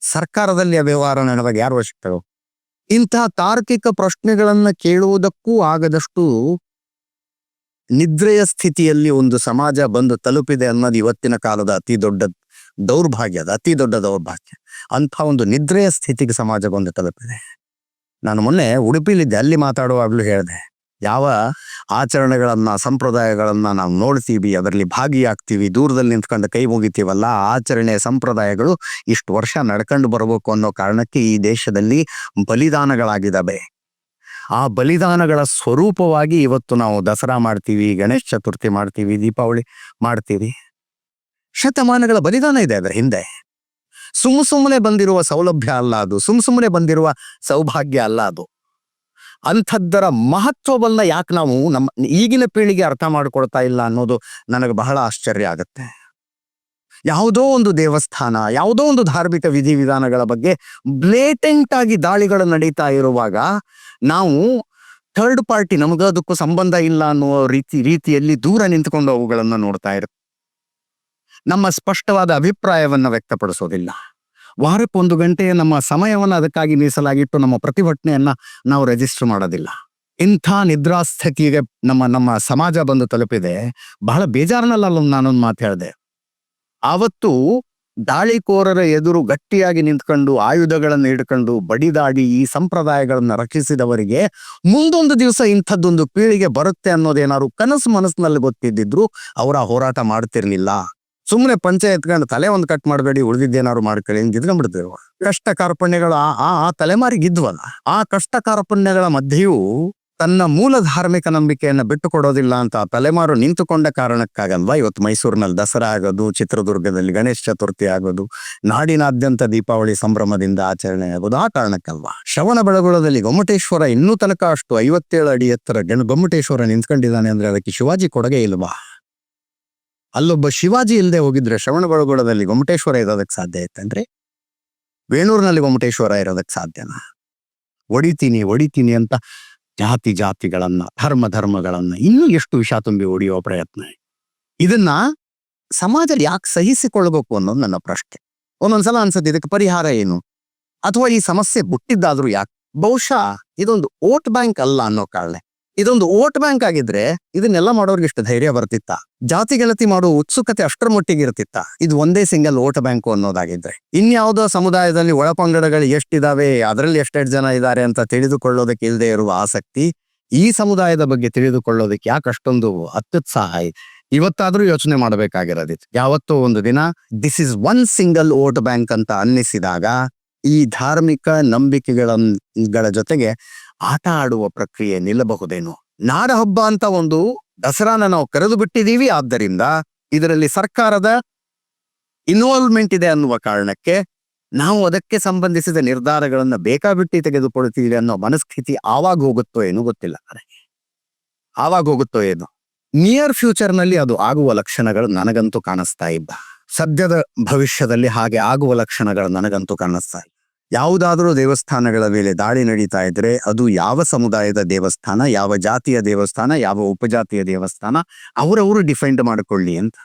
ಸರ್ಕಾರದಲ್ಲಿ ಅವ್ಯವಹಾರ ನಡೆದಾಗ ಯಾರು ವಶಕ್ಕೆ? ಇಂತಹ ತಾರ್ಕಿಕ ಪ್ರಶ್ನೆಗಳನ್ನ ಕೇಳುವುದಕ್ಕೂ ಆಗದಷ್ಟು ನಿದ್ರೆಯ ಸ್ಥಿತಿಯಲ್ಲಿ ಒಂದು ಸಮಾಜ ಬಂದು ತಲುಪಿದೆ ಅನ್ನೋದು ಇವತ್ತಿನ ಕಾಲದ ಅತಿ ದೊಡ್ಡ ದೌರ್ಭಾಗ್ಯ. ಅಂಥ ಒಂದು ನಿದ್ರೆಯ ಸ್ಥಿತಿಗೆ ಸಮಾಜ ಬಂದು ತಲುಪಿದೆ. ನಾನು ಮೊನ್ನೆ ಉಡುಪಿಲಿದ್ದೆ, ಅಲ್ಲಿ ಮಾತಾಡುವಾಗ್ಲೂ ಹೇಳಿದೆ, ಯಾವ ಆಚರಣೆಗಳನ್ನ ಸಂಪ್ರದಾಯಗಳನ್ನ ನಾವು ನೋಡ್ತೀವಿ, ಅದರಲ್ಲಿ ಭಾಗಿಯಾಗ್ತೀವಿ, ದೂರದಲ್ಲಿ ನಿಂತ್ಕೊಂಡು ಕೈ ಮುಗಿತೀವಲ್ಲ, ಆಚರಣೆ ಸಂಪ್ರದಾಯಗಳು ಇಷ್ಟು ವರ್ಷ ನಡ್ಕೊಂಡು ಬರಬೇಕು ಅನ್ನೋ ಕಾರಣಕ್ಕೆ ಈ ದೇಶದಲ್ಲಿ ಬಲಿದಾನಗಳಾಗಿದ್ದಾವೆ. ಆ ಬಲಿದಾನಗಳ ಸ್ವರೂಪವಾಗಿ ಇವತ್ತು ನಾವು ದಸರಾ ಮಾಡ್ತೀವಿ, ಗಣೇಶ ಚತುರ್ಥಿ ಮಾಡ್ತೀವಿ, ದೀಪಾವಳಿ ಮಾಡ್ತೀವಿ. ಶತಮಾನಗಳ ಬಲಿದಾನ ಇದೆ ಅದರ ಹಿಂದೆ. ಸುಮ್ಮನೆ ಬಂದಿರುವ ಸೌಲಭ್ಯ ಅಲ್ಲ ಅದು, ಸುಮ್ಮನೆ ಬಂದಿರುವ ಸೌಭಾಗ್ಯ ಅಲ್ಲ ಅದು. ಅಂಥದ್ದರ ಮಹತ್ವವನ್ನ ಯಾಕೆ ನಾವು ನಮ್ಮ ಈಗಿನ ಪೀಳಿಗೆ ಅರ್ಥ ಮಾಡ್ಕೊಳ್ತಾ ಇಲ್ಲ ಅನ್ನೋದು ನನಗೆ ಬಹಳ ಆಶ್ಚರ್ಯ ಆಗುತ್ತೆ. ಯಾವುದೋ ಒಂದು ದೇವಸ್ಥಾನ, ಯಾವುದೋ ಒಂದು ಧಾರ್ಮಿಕ ವಿಧಿವಿಧಾನಗಳ ಬಗ್ಗೆ ಬ್ಲೇಟೆಂಟ್ ಆಗಿ ದಾಳಿಗಳು ನಡೀತಾ ಇರುವಾಗ ನಾವು ಥರ್ಡ್ ಪಾರ್ಟಿ, ನಮಗ ಅದಕ್ಕೂ ಸಂಬಂಧ ಇಲ್ಲ ಅನ್ನುವ ರೀತಿಯಲ್ಲಿ ದೂರ ನಿಂತ್ಕೊಂಡು ಅವುಗಳನ್ನು ನೋಡ್ತಾ ಇರುತ್ತೆ. ನಮ್ಮ ಸ್ಪಷ್ಟವಾದ ಅಭಿಪ್ರಾಯವನ್ನ ವ್ಯಕ್ತಪಡಿಸೋದಿಲ್ಲ. ವಾರಕ್ಕೆ 1 ಗಂಟೆ ನಮ್ಮ ಸಮಯವನ್ನು ಅದಕ್ಕಾಗಿ ಮೀಸಲಾಗಿಟ್ಟು ನಮ್ಮ ಪ್ರತಿಭಟನೆಯನ್ನ ನಾವು ರಿಜಿಸ್ಟರ್ ಮಾಡೋದಿಲ್ಲ. ಇಂಥ ನಿದ್ರಾಸ್ಥಿತಿಗೆ ನಮ್ಮ ಸಮಾಜ ಬಂದು ತಲುಪಿದೆ. ಬಹಳ ಬೇಜಾರನಲ್ಲ ನಾನೊಂದು ಮಾತು ಹೇಳಿದೆ. ಆವತ್ತು ದಾಳಿಕೋರರ ಎದುರು ಗಟ್ಟಿಯಾಗಿ ನಿಂತ್ಕೊಂಡು ಆಯುಧಗಳನ್ನು ಹಿಡ್ಕೊಂಡು ಬಡಿದಾಡಿ ಈ ಸಂಪ್ರದಾಯಗಳನ್ನ ರಕ್ಷಿಸಿದವರಿಗೆ ಮುಂದೊಂದು ದಿವಸ ಇಂಥದ್ದೊಂದು ಪೀಳಿಗೆ ಬರುತ್ತೆ ಅನ್ನೋದೇನಾದ್ರು ಕನಸು ಮನಸ್ಸಿನಲ್ಲಿ ಗೊತ್ತಿದ್ದಿದ್ರು ಅವರ ಹೋರಾಟ ಮಾಡ್ತಿರ್ಲಿಲ್ಲ. ಸುಮ್ಮನೆ ಪಂಚೆ ಎತ್ಕೊಂಡು ತಲೆ ಒಂದು ಕಟ್ ಮಾಡಬೇಡಿ, ಉಳಿದಿದ್ದೇನಾದ್ರು ಮಾಡ್ಕೊಳ್ಳಿ ಹಿಂಗಿದ್ಕೊಂಡ್ಬಿಡ್ತೇವೆ. ಕಷ್ಟ ಕಾರ್ಪಣ್ಯಗಳು ಆ ತಲೆಮಾರಿಗಿದ್ವಲ್ಲ, ಆ ಕಷ್ಟ ಕಾರ್ಪಣ್ಯಗಳ ಮಧ್ಯೆಯೂ ತನ್ನ ಮೂಲ ಧಾರ್ಮಿಕ ನಂಬಿಕೆಯನ್ನ ಬಿಟ್ಟು ಕೊಡೋದಿಲ್ಲ ಅಂತ ತಲೆಮಾರು ನಿಂತುಕೊಂಡ ಕಾರಣಕ್ಕಾಗಲ್ವಾ ಇವತ್ತು ಮೈಸೂರಿನಲ್ಲಿ ದಸರಾ ಆಗೋದು, ಚಿತ್ರದುರ್ಗದಲ್ಲಿ ಗಣೇಶ ಚತುರ್ಥಿ ಆಗೋದು, ನಾಡಿನಾದ್ಯಂತ ದೀಪಾವಳಿ ಸಂಭ್ರಮದಿಂದ ಆಚರಣೆ ಆಗೋದು ಆ ಕಾರಣಕ್ಕಲ್ವಾ? ಶ್ರವಣಬೆಳಗೊಳದಲ್ಲಿ ಗೊಮ್ಮಟೇಶ್ವರ ಇನ್ನೂ ತನಕ ಅಷ್ಟು 57 ಅಡಿ ಎತ್ತರ ಗೊಮ್ಮಟೇಶ್ವರ ನಿಂತ್ಕೊಂಡಿದ್ದಾನೆ ಅಂದ್ರೆ ಅದಕ್ಕೆ ಶಿವಾಜಿ ಕೊಡುಗೆ ಇಲ್ವಾ? ಅಲ್ಲೊಬ್ಬ ಶಿವಾಜಿ ಇಲ್ಲದೆ ಹೋಗಿದ್ರೆ ಶ್ರವಣಬೆಳಗೊಳದಲ್ಲಿ ಗೊಮ್ಮಟೇಶ್ವರ ಇರೋದಕ್ಕೆ ಸಾಧ್ಯ ಇತ್ತಂದ್ರೆ ವೇಣೂರಿನಲ್ಲಿ ಗೊಮ್ಮಟೇಶ್ವರ ಇರೋದಕ್ಕೆ ಸಾಧ್ಯನಾ? ಹೊಡಿತೀನಿ ಅಂತ ಜಾತಿಗಳನ್ನ ಧರ್ಮಗಳನ್ನ ಇನ್ನೂ ಎಷ್ಟು ವಿಷ ತುಂಬಿ ಹೊಡೆಯುವ ಪ್ರಯತ್ನ. ಇದನ್ನ ಸಮಾಜದಲ್ಲಿ ಯಾಕೆ ಸಹಿಸಿಕೊಳ್ಬೇಕು ಅನ್ನೋದು ನನ್ನ ಪ್ರಶ್ನೆ. ಒಂದೊಂದ್ಸಲ ಅನ್ಸುತ್ತೆ ಇದಕ್ಕೆ ಪರಿಹಾರ ಏನು, ಅಥವಾ ಈ ಸಮಸ್ಯೆ ಬಿಟ್ಟಿದ್ದಾದ್ರೂ ಯಾಕೆ? ಬಹುಶಃ ಇದೊಂದು ವೋಟ್ ಬ್ಯಾಂಕ್ ಅಲ್ಲ ಅನ್ನೋ ಕಾರಣ. ಇದೊಂದು ವೋಟ್ ಬ್ಯಾಂಕ್ ಆಗಿದ್ರೆ ಇದನ್ನೆಲ್ಲ ಮಾಡೋರ್ಗೆ ಇಷ್ಟು ಧೈರ್ಯ ಬರ್ತಿತ್ತ? ಜಾತಿ ಗೆಳತಿ ಮಾಡೋ ಉತ್ಸುಕತೆ ಅಷ್ಟರ ಮಟ್ಟಿಗೆ ಇರ್ತಿತ್ತ? ಇದು ಒಂದೇ ಸಿಂಗಲ್ ವೋಟ್ ಬ್ಯಾಂಕ್ ಅನ್ನೋದಾಗಿದ್ರೆ ಇನ್ಯಾವುದೋ ಸಮುದಾಯದಲ್ಲಿ ಒಳಪಂಗಡಗಳು ಎಷ್ಟಿದಾವೆ, ಅದರಲ್ಲಿ ಎಷ್ಟೆಷ್ಟು ಜನ ಇದ್ದಾರೆ ಅಂತ ತಿಳಿದುಕೊಳ್ಳೋದಕ್ಕೆ ಇಲ್ಲದೆ ಇರುವ ಆಸಕ್ತಿ ಈ ಸಮುದಾಯದ ಬಗ್ಗೆ ತಿಳಿದುಕೊಳ್ಳೋದಕ್ಕೆ ಯಾಕೆ ಅಷ್ಟೊಂದು ಅತ್ಯುತ್ಸಾಹ ಇದೆ? ಇವತ್ತಾದ್ರೂ ಯೋಚನೆ ಮಾಡಬೇಕಾಗಿರೋದಿತ್ತು. ಯಾವತ್ತೋ ಒಂದು ದಿನ this is one single vote bank ಅಂತ ಅನ್ನಿಸಿದಾಗ ಈ ಧಾರ್ಮಿಕ ನಂಬಿಕೆಗಳ ಜೊತೆಗೆ ಆಟ ಆಡುವ ಪ್ರಕ್ರಿಯೆ ನಿಲ್ಲಬಹುದೇನು? ನಾಡ ಹಬ್ಬ ಅಂತ ಒಂದು ದಸರಾನ ನಾವು ಕರೆದು ಬಿಟ್ಟಿದೀವಿ. ಆದ್ದರಿಂದ ಇದರಲ್ಲಿ ಸರ್ಕಾರದ ಇನ್ವಾಲ್ವ್ಮೆಂಟ್ ಇದೆ ಅನ್ನುವ ಕಾರಣಕ್ಕೆ ನಾವು ಅದಕ್ಕೆ ಸಂಬಂಧಿಸಿದ ನಿರ್ಧಾರಗಳನ್ನ ಬೇಕಾಬಿಟ್ಟಿ ತೆಗೆದುಕೊಳ್ತೀವಿ ಅನ್ನೋ ಮನಸ್ಥಿತಿ ಆವಾಗ ಹೋಗುತ್ತೋ ಏನೋ ಗೊತ್ತಿಲ್ಲ. ಆವಾಗ ಹೋಗುತ್ತೋ ಏನು? ನಿಯರ್ ಫ್ಯೂಚರ್ ನಲ್ಲಿ ಅದು ಆಗುವ ಲಕ್ಷಣಗಳು ನನಗಂತೂ ಕಾಣಿಸ್ತಾ ಇಲ್ಲ. ಸದ್ಯದ ಭವಿಷ್ಯದಲ್ಲಿ ಹಾಗೆ ಆಗುವ ಲಕ್ಷಣಗಳು ನನಗಂತೂ ಕಾಣಿಸ್ತಾ ಇಲ್ಲ. ಯಾವುದಾದ್ರೂ ದೇವಸ್ಥಾನಗಳ ಮೇಲೆ ದಾಳಿ ನಡೀತಾ ಇದ್ರೆ ಅದು ಯಾವ ಸಮುದಾಯದ ದೇವಸ್ಥಾನ, ಯಾವ ಜಾತಿಯ ದೇವಸ್ಥಾನ, ಯಾವ ಉಪಜಾತಿಯ ದೇವಸ್ಥಾನ, ಅವರವರು ಡಿಫೆಂಡ್ ಮಾಡಿಕೊಳ್ಳಿ ಅಂತ.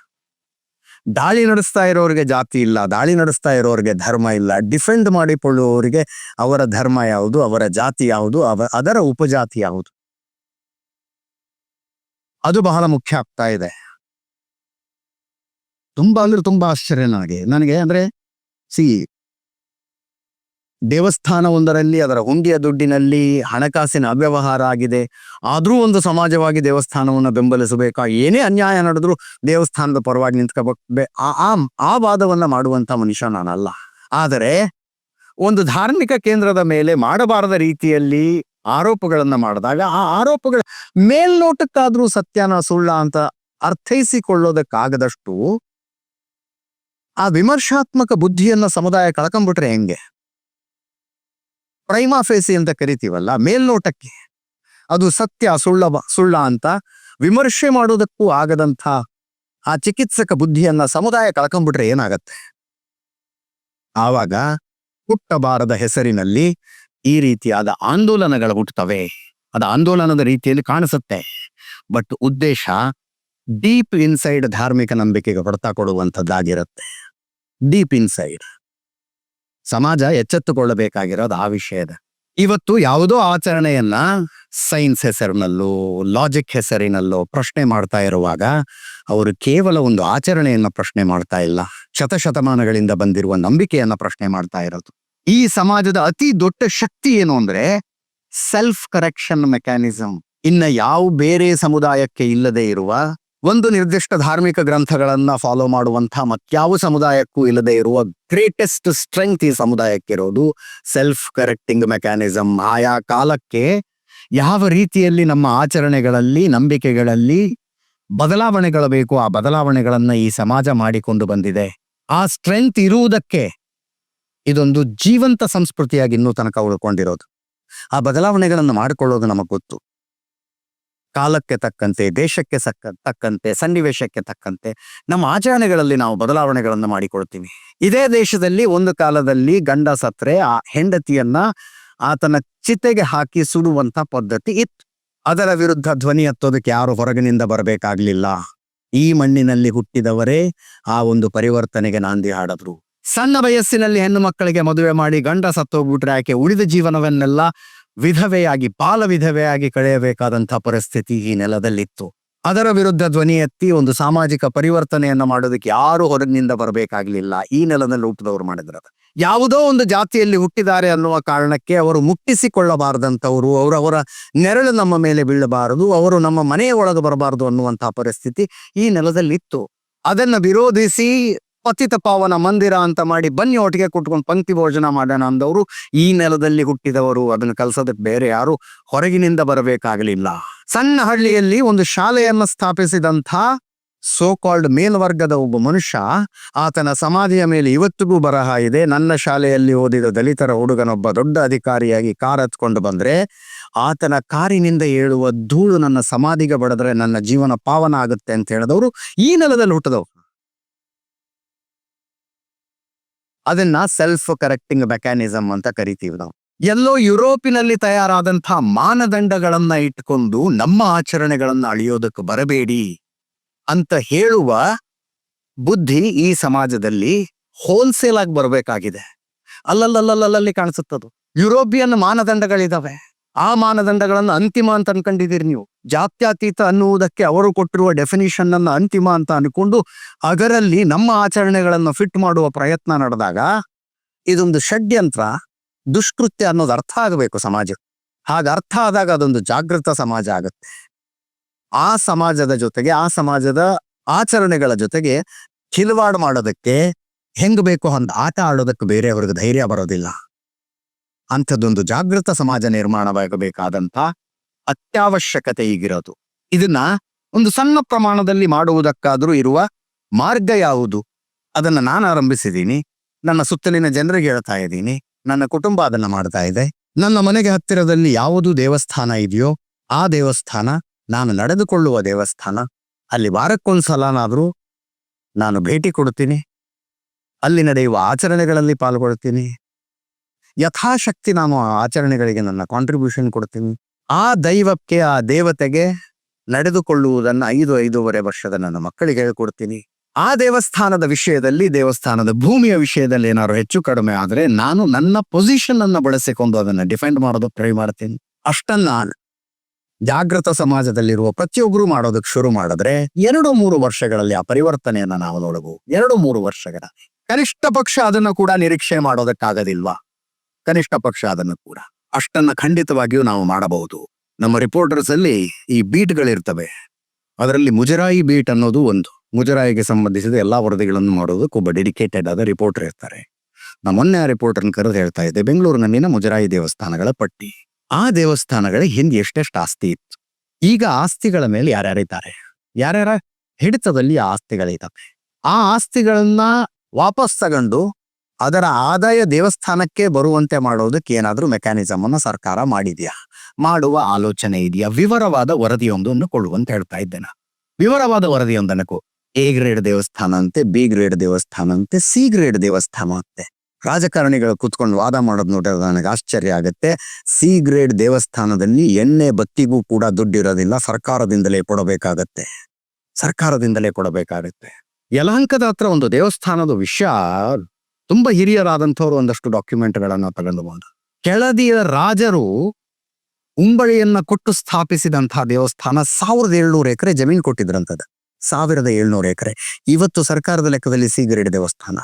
ದಾಳಿ ನಡೆಸ್ತಾ ಇರೋರಿಗೆ ಜಾತಿ ಇಲ್ಲ, ದಾಳಿ ನಡೆಸ್ತಾ ಇರೋರಿಗೆ ಧರ್ಮ ಇಲ್ಲ. ಡಿಫೆಂಡ್ ಮಾಡಿಕೊಳ್ಳುವವರಿಗೆ ಅವರ ಧರ್ಮ ಯಾವುದು, ಅವರ ಜಾತಿ ಯಾವುದು, ಅದರ ಉಪಜಾತಿ ಯಾವುದು, ಅದು ಬಹಳ ಮುಖ್ಯ ಆಗ್ತಾ ಇದೆ. ತುಂಬಾ ಆಶ್ಚರ್ಯ ನನಗೆ ಅಂದ್ರೆ ದೇವಸ್ಥಾನವೊಂದರಲ್ಲಿ ಅದರ ಹುಂಡಿಯ ದುಡ್ಡಿನಲ್ಲಿ ಹಣಕಾಸಿನ ಅವ್ಯವಹಾರ ಆಗಿದೆ, ಆದ್ರೂ ಒಂದು ಸಮಾಜವಾಗಿ ದೇವಸ್ಥಾನವನ್ನು ಬೆಂಬಲಿಸಬೇಕಾ, ಏನೇ ಅನ್ಯಾಯ ನಡೆದ್ರು ದೇವಸ್ಥಾನದ ಪರವಾಗಿ ನಿಂತ್ಕೋಬೇಕು, ಆ ವಾದವನ್ನ ಮಾಡುವಂತ ಮನುಷ್ಯ ನಾನಲ್ಲ. ಆದರೆ ಒಂದು ಧಾರ್ಮಿಕ ಕೇಂದ್ರದ ಮೇಲೆ ಮಾಡಬಾರದ ರೀತಿಯಲ್ಲಿ ಆರೋಪಗಳನ್ನ ಮಾಡಿದಾಗ ಆ ಆರೋಪಗಳ ಮೇಲ್ನೋಟಕ್ಕಾದ್ರೂ ಸತ್ಯನ ಸುಳ್ಳ ಅಂತ ಅರ್ಥೈಸಿಕೊಳ್ಳೋದಕ್ಕಾಗದಷ್ಟು ಆ ವಿಮರ್ಶಾತ್ಮಕ ಬುದ್ಧಿಯನ್ನ ಸಮುದಾಯ ಕಳ್ಕೊಂಡ್ಬಿಟ್ರೆ ಹೆಂಗೆ? ಪ್ರೈಮಾ ಫೇಸಿ ಅಂತ ಕರಿತೀವಲ್ಲ, ಮೇಲ್ನೋಟಕ್ಕೆ ಅದು ಸತ್ಯ ಸುಳ್ಳ ಅಂತ ವಿಮರ್ಶೆ ಮಾಡೋದಕ್ಕೂ ಆಗದಂಥ ಆ ಚಿಕಿತ್ಸಕ ಬುದ್ಧಿಯನ್ನ ಸಮುದಾಯ ಕಳ್ಕೊಂಡ್ಬಿಟ್ರೆ ಏನಾಗತ್ತೆ? ಆವಾಗ ಹುಟ್ಟಬಾರದ ಹೆಸರಿನಲ್ಲಿ ಈ ರೀತಿಯಾದ ಆಂದೋಲನಗಳು ಹುಟ್ಟುತ್ತವೆ. ಅದು ಆಂದೋಲನದ ರೀತಿಯಲ್ಲಿ ಕಾಣಿಸುತ್ತೆ, ಬಟ್ ಉದ್ದೇಶ ಡೀಪ್ ಇನ್ಸೈಡ್ ಧಾರ್ಮಿಕ ನಂಬಿಕೆಗೆ ಹೊಡೆತ ಕೊಡುವಂಥದ್ದಾಗಿರುತ್ತೆ. ಡೀಪ್ ಇನ್ಸೈಡ್ ಸಮಾಜ ಎಚ್ಚೆತ್ತುಕೊಳ್ಳಬೇಕಾಗಿರೋದು ಆ ವಿಷಯದ. ಇವತ್ತು ಯಾವುದೋ ಆಚರಣೆಯನ್ನ ಸೈನ್ಸ್ ಹೆಸರಿನಲ್ಲೋ ಲಾಜಿಕ್ ಹೆಸರಿನಲ್ಲೋ ಪ್ರಶ್ನೆ ಮಾಡ್ತಾ ಇರುವಾಗ ಅವರು ಕೇವಲ ಒಂದು ಆಚರಣೆಯನ್ನ ಪ್ರಶ್ನೆ ಮಾಡ್ತಾ ಇಲ್ಲ, ಶತಶತಮಾನಗಳಿಂದ ಬಂದಿರುವ ನಂಬಿಕೆಯನ್ನ ಪ್ರಶ್ನೆ ಮಾಡ್ತಾ ಇರೋದು. ಈ ಸಮಾಜದ ಅತಿ ದೊಡ್ಡ ಶಕ್ತಿ ಏನು ಅಂದ್ರೆ ಸೆಲ್ಫ್ ಕರೆಕ್ಷನ್ ಮೆಕ್ಯಾನಿಸಮ್. ಇನ್ನ ಯಾವ ಬೇರೆ ಸಮುದಾಯಕ್ಕೆ ಇಲ್ಲದೆ ಇರುವ ಒಂದು ನಿರ್ದಿಷ್ಟ ಧಾರ್ಮಿಕ ಗ್ರಂಥಗಳನ್ನ ಫಾಲೋ ಮಾಡುವಂಥ ಮತ್ಯಾವ ಸಮುದಾಯಕ್ಕೂ ಇಲ್ಲದೆ ಇರುವ ಗ್ರೇಟೆಸ್ಟ್ ಸ್ಟ್ರೆಂಗ್ತ್ ಈ ಸಮುದಾಯಕ್ಕಿರೋದು ಸೆಲ್ಫ್ ಕರೆಕ್ಟಿಂಗ್ ಮೆಕ್ಯಾನಿಸಮ್. ಆಯಾ ಕಾಲಕ್ಕೆ ಯಾವ ರೀತಿಯಲ್ಲಿ ನಮ್ಮ ಆಚರಣೆಗಳಲ್ಲಿ ನಂಬಿಕೆಗಳಲ್ಲಿ ಬದಲಾವಣೆಗಳು ಬೇಕು, ಆ ಬದಲಾವಣೆಗಳನ್ನ ಈ ಸಮಾಜ ಮಾಡಿಕೊಂಡು ಬಂದಿದೆ. ಆ ಸ್ಟ್ರೆಂಗ್ತ್ ಇರುವುದಕ್ಕೆ ಇದೊಂದು ಜೀವಂತ ಸಂಸ್ಕೃತಿಯಾಗಿ ಇನ್ನೂ ತನಕ ಉಳ್ಕೊಂಡಿರೋದು. ಆ ಬದಲಾವಣೆಗಳನ್ನು ಮಾಡಿಕೊಳ್ಳೋದು ನಮಗೆ ಗೊತ್ತು. ಕಾಲಕ್ಕೆ ತಕ್ಕಂತೆ, ದೇಶಕ್ಕೆ ತಕ್ಕಂತೆ, ಸನ್ನಿವೇಶಕ್ಕೆ ತಕ್ಕಂತೆ ನಮ್ಮ ಆಚರಣೆಗಳಲ್ಲಿ ನಾವು ಬದಲಾವಣೆಗಳನ್ನು ಮಾಡಿಕೊಳ್ತೀವಿ. ಇದೇ ದೇಶದಲ್ಲಿ ಒಂದು ಕಾಲದಲ್ಲಿ ಗಂಡ ಸತ್ರೆ ಆ ಹೆಂಡತಿಯನ್ನ ಆತನ ಚಿತೆಗೆ ಹಾಕಿ ಸುಡುವಂತ ಪದ್ಧತಿ ಇತ್ತು. ಅದರ ವಿರುದ್ಧ ಧ್ವನಿ ಎತ್ತೋದಕ್ಕೆ ಯಾರು ಹೊರಗಿನಿಂದ ಬರಬೇಕಾಗ್ಲಿಲ್ಲ. ಈ ಮಣ್ಣಿನಲ್ಲಿ ಹುಟ್ಟಿದವರೇ ಆ ಒಂದು ಪರಿವರ್ತನೆಗೆ ನಾಂದಿ ಹಾಡಿದ್ರು. ಸಣ್ಣ ವಯಸ್ಸಿನಲ್ಲಿ ಹೆಣ್ಣು ಮಕ್ಕಳಿಗೆ ಮದುವೆ ಮಾಡಿ ಗಂಡ ಸತ್ತೋಗ್ಬಿಟ್ರೆ ಆಕೆ ಉಳಿದ ಜೀವನವನ್ನೆಲ್ಲ ವಿಧವೆಯಾಗಿ ಬಾಲ ವಿಧವೆಯಾಗಿ ಕಳೆಯಬೇಕಾದಂಥ ಪರಿಸ್ಥಿತಿ ಈ ನೆಲದಲ್ಲಿತ್ತು. ಅದರ ವಿರುದ್ಧ ಧ್ವನಿ ಎತ್ತಿ ಒಂದು ಸಾಮಾಜಿಕ ಪರಿವರ್ತನೆಯನ್ನ ಮಾಡೋದಕ್ಕೆ ಯಾರು ಹೊರಗಿನಿಂದ ಬರಬೇಕಾಗ್ಲಿಲ್ಲ. ಈ ನೆಲದಲ್ಲಿ ಹುಟ್ಟಿದವರು ಮಾಡಿದ್ರ. ಯಾವುದೋ ಒಂದು ಜಾತಿಯಲ್ಲಿ ಹುಟ್ಟಿದ್ದಾರೆ ಅನ್ನುವ ಕಾರಣಕ್ಕೆ ಅವರು ಮುಟ್ಟಿಸಿಕೊಳ್ಳಬಾರದಂಥವ್ರು, ಅವರ ನೆರಳು ನಮ್ಮ ಮೇಲೆ ಬೀಳಬಾರದು, ಅವರು ನಮ್ಮ ಮನೆಯ ಒಳಗೆ ಬರಬಾರದು ಅನ್ನುವಂತಹ ಪರಿಸ್ಥಿತಿ ಈ ನೆಲದಲ್ಲಿತ್ತು. ಅದನ್ನ ವಿರೋಧಿಸಿ ಪತಿತ ಪಾವನ ಮಂದಿರ ಅಂತ ಮಾಡಿ ಬನ್ನಿ ಒಟ್ಟಿಗೆ ಕುಟ್ಕೊಂಡು ಪಂಕ್ತಿ ಭೋಜನ ಮಾಡೋಣ ಅಂದವರು ಈ ನೆಲದಲ್ಲಿ ಹುಟ್ಟಿದವರು. ಅದನ್ನು ಕಲಿಸೋದಕ್ಕೆ ಬೇರೆ ಯಾರು ಹೊರಗಿನಿಂದ ಬರಬೇಕಾಗಲಿಲ್ಲ. ಸಣ್ಣ ಹಳ್ಳಿಯಲ್ಲಿ ಒಂದು ಶಾಲೆಯನ್ನ ಸ್ಥಾಪಿಸಿದಂಥ ಸೋ ಕಾಲ್ಡ್ ಮೇಲ್ವರ್ಗದ ಒಬ್ಬ ಮನುಷ್ಯ, ಆತನ ಸಮಾಧಿಯ ಮೇಲೆ ಇವತ್ತಿಗೂ ಬರಹ ಇದೆ. ನನ್ನ ಶಾಲೆಯಲ್ಲಿ ಓದಿದ ದಲಿತರ ಹುಡುಗನೊಬ್ಬ ದೊಡ್ಡ ಅಧಿಕಾರಿಯಾಗಿ ಕಾರ್ ಹತ್ಕೊಂಡು ಬಂದ್ರೆ ಆತನ ಕಾರಿನಿಂದ ಏಳುವ ಧೂಳು ನನ್ನ ಸಮಾಧಿಗೆ ಬಡದ್ರೆ ನನ್ನ ಜೀವನ ಪಾವನ ಆಗುತ್ತೆ ಅಂತ ಹೇಳಿದವರು ಈ ನೆಲದಲ್ಲಿ ಹುಟ್ಟಿದವರು. ಅದನ್ನ ಸೆಲ್ಫ್ ಕರೆಕ್ಟಿಂಗ್ ಮೆಕ್ಯಾನಿಸಮ್ ಅಂತ ಕರಿತೀವಿ ನಾವು. ಎಲ್ಲೋ ಯುರೋಪಿನಲ್ಲಿ ತಯಾರಾದಂತಹ ಮಾನದಂಡಗಳನ್ನ ಇಟ್ಕೊಂಡು ನಮ್ಮ ಆಚರಣೆಗಳನ್ನ ಅಳಿಯೋದಕ್ಕೆ ಬರಬೇಡಿ ಅಂತ ಹೇಳುವ ಬುದ್ಧಿ ಈ ಸಮಾಜದಲ್ಲಿ ಹೋಲ್ಸೇಲ್ ಆಗಿ ಬರಬೇಕಾಗಿದೆ. ಅಲ್ಲಲ್ಲಿ ಕಾಣಿಸುತ್ತದು. ಯುರೋಪಿಯನ್ ಮಾನದಂಡಗಳಿದಾವೆ, ಆ ಮಾನದಂಡಗಳನ್ನ ಅಂತಿಮ ಅಂತ ಅನ್ಕೊಂಡಿದ್ದೀರಿ ನೀವು. ಜಾತ್ಯತೀತ ಅನ್ನುವುದಕ್ಕೆ ಅವರು ಕೊಟ್ಟಿರುವ ಡೆಫಿನಿಷನ್ ಅನ್ನ ಅಂತಿಮ ಅಂತ ಅನ್ಕೊಂಡು ಅದರಲ್ಲಿ ನಮ್ಮ ಆಚರಣೆಗಳನ್ನು ಫಿಟ್ ಮಾಡುವ ಪ್ರಯತ್ನ ನಡೆದಾಗ ಇದೊಂದು ಷಡ್ಯಂತ್ರ, ದುಷ್ಕೃತ್ಯ ಅನ್ನೋದು ಅರ್ಥ ಆಗಬೇಕು ಸಮಾಜ. ಹಾಗೆ ಅರ್ಥ ಆದಾಗ ಅದೊಂದು ಜಾಗೃತ ಸಮಾಜ ಆಗುತ್ತೆ. ಆ ಸಮಾಜದ ಜೊತೆಗೆ, ಆ ಸಮಾಜದ ಆಚರಣೆಗಳ ಜೊತೆಗೆ ಕಿಲವಾಡು ಮಾಡೋದಕ್ಕೆ ಹೆಂಗ್ ಬೇಕೋ ಹಂಗ ಆಟ ಆಡೋದಕ್ಕೆ ಬೇರೆಯವ್ರಿಗೆ ಧೈರ್ಯ ಬರೋದಿಲ್ಲ. ಅಂಥದ್ದೊಂದು ಜಾಗೃತ ಸಮಾಜ ನಿರ್ಮಾಣವಾಗಬೇಕಾದಂಥ ಅತ್ಯವಶ್ಯಕತೆ ಈಗಿರೋದು. ಇದನ್ನ ಒಂದು ಸಣ್ಣ ಪ್ರಮಾಣದಲ್ಲಿ ಮಾಡುವುದಕ್ಕಾದ್ರೂ ಇರುವ ಮಾರ್ಗ ಯಾವುದು? ಅದನ್ನ ನಾನು ಆರಂಭಿಸಿದ್ದೀನಿ, ನನ್ನ ಸುತ್ತಲಿನ ಜನರಿಗೆ ಹೇಳ್ತಾ ಇದ್ದೀನಿ, ನನ್ನ ಕುಟುಂಬ ಅದನ್ನ ಮಾಡ್ತಾ ಇದೆ. ನನ್ನ ಮನೆಗೆ ಹತ್ತಿರದಲ್ಲಿ ಯಾವುದು ದೇವಸ್ಥಾನ ಇದೆಯೋ ಆ ದೇವಸ್ಥಾನ, ನಾನು ನಡೆದುಕೊಳ್ಳುವ ದೇವಸ್ಥಾನ, ಅಲ್ಲಿ ವಾರಕ್ಕೊಂದ್ಸಲನಾದ್ರೂ ನಾನು ಭೇಟಿ ಕೊಡ್ತೀನಿ, ಅಲ್ಲಿ ನಡೆಯುವ ಆಚರಣೆಗಳಲ್ಲಿ ಪಾಲ್ಗೊಳ್ತೀನಿ. ಯಥಾಶಕ್ತಿ ನಾನು ಆ ಆಚರಣೆಗಳಿಗೆ ನನ್ನ ಕಾಂಟ್ರಿಬ್ಯೂಷನ್ ಕೊಡ್ತೀನಿ. ಆ ದೈವಕ್ಕೆ, ಆ ದೇವತೆಗೆ ನಡೆದುಕೊಳ್ಳುವುದನ್ನ 5-5.5 ವರ್ಷದ ನನ್ನ ಮಕ್ಕಳಿಗೆ ಹೇಳ್ಕೊಡ್ತೀನಿ. ಆ ದೇವಸ್ಥಾನದ ವಿಷಯದಲ್ಲಿ, ದೇವಸ್ಥಾನದ ಭೂಮಿಯ ವಿಷಯದಲ್ಲಿ ಏನಾದ್ರು ಹೆಚ್ಚು ಕಡಿಮೆ ಆದ್ರೆ ನಾನು ನನ್ನ ಪೊಸಿಷನ್ ಅನ್ನ ಬಳಸಿಕೊಂಡು ಅದನ್ನ ಡಿಫೆಂಡ್ ಮಾಡೋದಕ್ಕೆ ಟ್ರೈ ಮಾಡ್ತೀನಿ. ಅಷ್ಟನ್ನ ಜಾಗೃತ ಸಮಾಜದಲ್ಲಿರುವ ಪ್ರತಿಯೊಬ್ಬರು ಮಾಡೋದಕ್ಕೆ ಶುರು ಮಾಡಿದ್ರೆ 2-3 ವರ್ಷಗಳಲ್ಲಿ ಆ ಪರಿವರ್ತನೆಯನ್ನ ನಾವು ನೋಡಬಹುದು. 2-3 ವರ್ಷಗಳ ಕನಿಷ್ಠ ಪಕ್ಷ ಅದನ್ನು ಕೂಡ ನಿರೀಕ್ಷೆ ಮಾಡೋದಕ್ಕಾಗದಿಲ್ವಾ? ಕನಿಷ್ಠ ಪಕ್ಷ ಅದನ್ನು ಕೂಡ ಅಷ್ಟನ್ನ ಖಂಡಿತವಾಗಿಯೂ ನಾವು ಮಾಡಬಹುದು. ನಮ್ಮ ರಿಪೋರ್ಟರ್ಸ್ ಅಲ್ಲಿ ಈ ಬೀಟ್ಗಳಿರ್ತವೆ. ಅದರಲ್ಲಿ ಮುಜರಾಯಿ ಬೀಟ್ ಅನ್ನೋದು ಒಂದು. ಮುಜರಾಯಿಗೆ ಸಂಬಂಧಿಸಿದ ಎಲ್ಲಾ ವರದಿಗಳನ್ನು ಮಾಡೋದಕ್ಕೆ ಒಬ್ಬ ಡೆಡಿಕೇಟೆಡ್ ಆದ ರಿಪೋರ್ಟರ್ ಇರ್ತಾರೆ. ನಾ ಮೊನ್ನೆ ಆ ರಿಪೋರ್ಟರ್ನ ಕರೆದು ಹೇಳ್ತಾ ಇದ್ದೆ, ಬೆಂಗಳೂರಿನಲ್ಲಿನ ಮುಜರಾಯಿ ದೇವಸ್ಥಾನಗಳ ಪಟ್ಟಿ. ಆ ದೇವಸ್ಥಾನಗಳ ಹಿಂದೆ ಎಷ್ಟೆಷ್ಟು ಆಸ್ತಿ ಇತ್ತು. ಈಗ ಆಸ್ತಿಗಳ ಮೇಲೆ ಯಾರ್ಯಾರಿದ್ದಾರೆ, ಯಾರ್ಯಾರ ಹಿಡಿತದಲ್ಲಿ ಆ ಆಸ್ತಿಗಳಿದ್ದಾವೆ. ಆ ಆಸ್ತಿಗಳನ್ನ ವಾಪಸ್ ತಗೊಂಡು ಅದರ ಆದಾಯ ದೇವಸ್ಥಾನಕ್ಕೆ ಬರುವಂತೆ ಮಾಡೋದಕ್ಕೆ ಏನಾದ್ರೂ ಮೆಕ್ಯಾನಿಸಮ್ ಅನ್ನ ಸರ್ಕಾರ ಮಾಡಿದ್ಯಾ, ಮಾಡುವ ಆಲೋಚನೆ ಇದೆಯಾ? ವಿವರವಾದ ವರದಿಯೊಂದನ್ನು ಕೊಡುವಂತ ಹೇಳ್ತಾ ಇದ್ದೇನೆ. ವಿವರವಾದ ವರದಿಯೊಂದನ್ನು ಎ ಗ್ರೇಡ್ ದೇವಸ್ಥಾನ ಅಂತೆ, ಬಿ ಗ್ರೇಡ್ ದೇವಸ್ಥಾನ ಅಂತೆ, ಸಿ ಗ್ರೇಡ್ ದೇವಸ್ಥಾನ ಅಂತೆ. ರಾಜಕಾರಣಿಗಳು ಕೂತ್ಕೊಂಡು ವಾದ ಮಾಡೋದು ನೋಡಿದ್ರೆ ನನಗೆ ಆಶ್ಚರ್ಯ ಆಗುತ್ತೆ. ಸಿ ಗ್ರೇಡ್ ದೇವಸ್ಥಾನದಲ್ಲಿ ಎಣ್ಣೆ ಬತ್ತಿಗೂ ಕೂಡ ದುಡ್ಡಿರೋದಿಲ್ಲ, ಸರ್ಕಾರದಿಂದಲೇ ಕೊಡಬೇಕಾಗತ್ತೆ. ಯಲಹಂಕದ ಹತ್ರ ಒಂದು ದೇವಸ್ಥಾನದ ವಿಷಯ, ತುಂಬಾ ಹಿರಿಯರಾದಂಥವ್ರು ಒಂದಷ್ಟು ಡಾಕ್ಯುಮೆಂಟ್ಗಳನ್ನ ತಗೊಂಡು ಬಂದು, ಕೆಳದಿಯ ರಾಜರು ಉಂಬಳಿಯನ್ನ ಕೊಟ್ಟು ಸ್ಥಾಪಿಸಿದಂತಹ ದೇವಸ್ಥಾನ 1700 ಎಕರೆ ಜಮೀನು ಕೊಟ್ಟಿದ್ರಂತದ. 1700 ಎಕರೆ. ಇವತ್ತು ಸರ್ಕಾರದ ಲೆಕ್ಕದಲ್ಲಿ ಸಿ ಗ್ರೇಡ್ ದೇವಸ್ಥಾನ.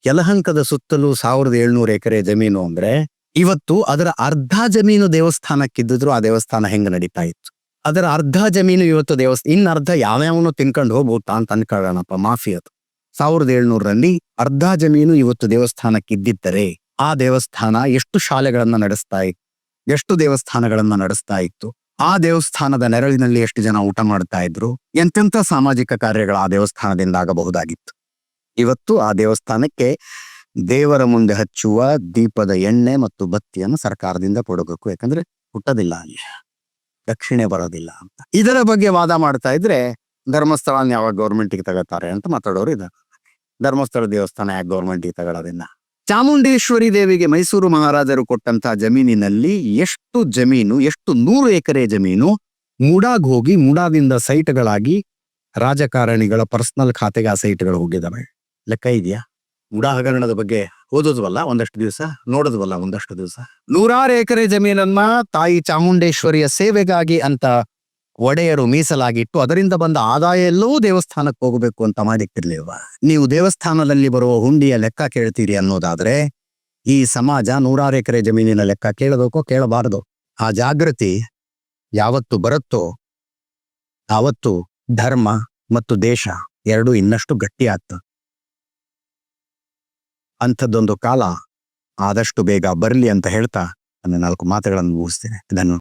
ಯಲಹಂಕದ ಸುತ್ತಲೂ 1700 ಎಕರೆ ಜಮೀನು ಅಂದ್ರೆ ಇವತ್ತು ಅದರ ಅರ್ಧ ಜಮೀನು ದೇವಸ್ಥಾನಕ್ಕಿದ್ದಿದ್ರು ಆ ದೇವಸ್ಥಾನ ಹೆಂಗ ನಡೀತಾ ಇತ್ತು. ಅದರ ಅರ್ಧ ಜಮೀನು ಇವತ್ತು ಇನ್ನರ್ಧ ಯಾವ್ಯಾವನು ತಿನ್ಕೊಂಡು ಹೋಗ್ಬೋತಾ ಅಂತ ಅನ್ಕೊಳ್ಳೋಣಪ್ಪ, ಮಾಫಿ ಅದು. 1700ರಲ್ಲಿ ಅರ್ಧ ಜಮೀನು ಇವತ್ತು ದೇವಸ್ಥಾನಕ್ಕಿದ್ದಿದ್ದರೆ ಆ ದೇವಸ್ಥಾನ ಎಷ್ಟು ಶಾಲೆಗಳನ್ನ ನಡೆಸ್ತಾ ಇತ್ತು, ಎಷ್ಟು ದೇವಸ್ಥಾನಗಳನ್ನ ನಡೆಸ್ತಾ ಇತ್ತು. ಆ ದೇವಸ್ಥಾನದ ನೆರಳಿನಲ್ಲಿ ಎಷ್ಟು ಜನ ಊಟ ಮಾಡ್ತಾ ಇದ್ರು, ಎಂತೆಂಥ ಸಾಮಾಜಿಕ ಕಾರ್ಯಗಳು ಆ ದೇವಸ್ಥಾನದಿಂದ ಆಗಬಹುದಾಗಿತ್ತು. ಇವತ್ತು ಆ ದೇವಸ್ಥಾನಕ್ಕೆ ದೇವರ ಮುಂದೆ ಹಚ್ಚುವ ದೀಪದ ಎಣ್ಣೆ ಮತ್ತು ಬತ್ತಿಯನ್ನು ಸರ್ಕಾರದಿಂದ ಕೊಡಬೇಕು. ಯಾಕಂದ್ರೆ ಹುಟ್ಟೋದಿಲ್ಲ ಅಲ್ಲಿ, ದಕ್ಷಿಣೆ ಬರೋದಿಲ್ಲ ಅಂತ. ಇದರ ಬಗ್ಗೆ ವಾದ ಮಾಡ್ತಾ ಇದ್ರೆ ಧರ್ಮಸ್ಥಳ ಯಾವಾಗ ಗೌರ್ಮೆಂಟಿಗೆ ತಗೋತಾರೆ ಅಂತ ಮಾತಾಡೋರು ಇದ್ದಾರೆ. ಧರ್ಮಸ್ಥಳ ದೇವಸ್ಥಾನ ಯಾಕೆ ಗೌರ್ಮೆಂಟಿಗೆ ತಗೊಳ್ಳೋದಿಲ್ಲ? ಚಾಮುಂಡೇಶ್ವರಿ ದೇವಿಗೆ ಮೈಸೂರು ಮಹಾರಾಜರು ಕೊಟ್ಟಂತಹ ಜಮೀನಿನಲ್ಲಿ ಎಷ್ಟು ಜಮೀನು, ಎಷ್ಟು 100 ಎಕರೆ ಜಮೀನು ಮುಡಾಗ್ ಹೋಗಿ ಮುಡಾದಿಂದ ಸೈಟ್ಗಳಾಗಿ ರಾಜಕಾರಣಿಗಳ ಪರ್ಸನಲ್ ಖಾತೆಗೆ ಆ ಸೈಟ್ಗಳು ಹೋಗಿದ್ದಾವೆ. ಲೆಕ್ಕ ಇದೆಯಾ? ಮುಡಾ ಹಗರಣದ ಬಗ್ಗೆ ಓದೋದ್ವಲ್ಲ ಒಂದಷ್ಟು ದಿವಸ, ನೋಡೋದ್ವಲ್ಲ ಒಂದಷ್ಟು ದಿವಸ. 100 ಎಕರೆ ಜಮೀನನ್ನ ತಾಯಿ ಚಾಮುಂಡೇಶ್ವರಿಯ ಸೇವೆಗಾಗಿ ಅಂತ ಒಡೆಯರು ಮೀಸಲಾಗಿಟ್ಟು ಅದರಿಂದ ಬಂದ ಆದಾಯ ಎಲ್ಲವೂ ದೇವಸ್ಥಾನಕ್ಕೆ ಹೋಗಬೇಕು ಅಂತ ಮಾಡಿಟ್ಟಿರ್ಲಿಲ್ವಾ? ನೀವು ದೇವಸ್ಥಾನದಲ್ಲಿ ಬರುವ ಹುಂಡಿಯ ಲೆಕ್ಕ ಕೇಳ್ತೀರಿ ಅನ್ನೋದಾದ್ರೆ ಈ ಸಮಾಜ 100 ಎಕರೆ ಜಮೀನಿನ ಲೆಕ್ಕ ಕೇಳಬೇಕೋ ಕೇಳಬಾರದು? ಆ ಜಾಗೃತಿ ಯಾವತ್ತು ಬರುತ್ತೋ ಆವತ್ತು ಧರ್ಮ ಮತ್ತು ದೇಶ ಎರಡೂ ಇನ್ನಷ್ಟು ಗಟ್ಟಿ ಆಗ್ತದೆ. ಅಂಥದ್ದೊಂದು ಕಾಲ ಆದಷ್ಟು ಬೇಗ ಬರಲಿ ಅಂತ ಹೇಳ್ತಾ ನನ್ನ 4 ಮಾತುಗಳನ್ನು ಮುಗಿಸ್ತೇನೆ. ಇದನ್ನು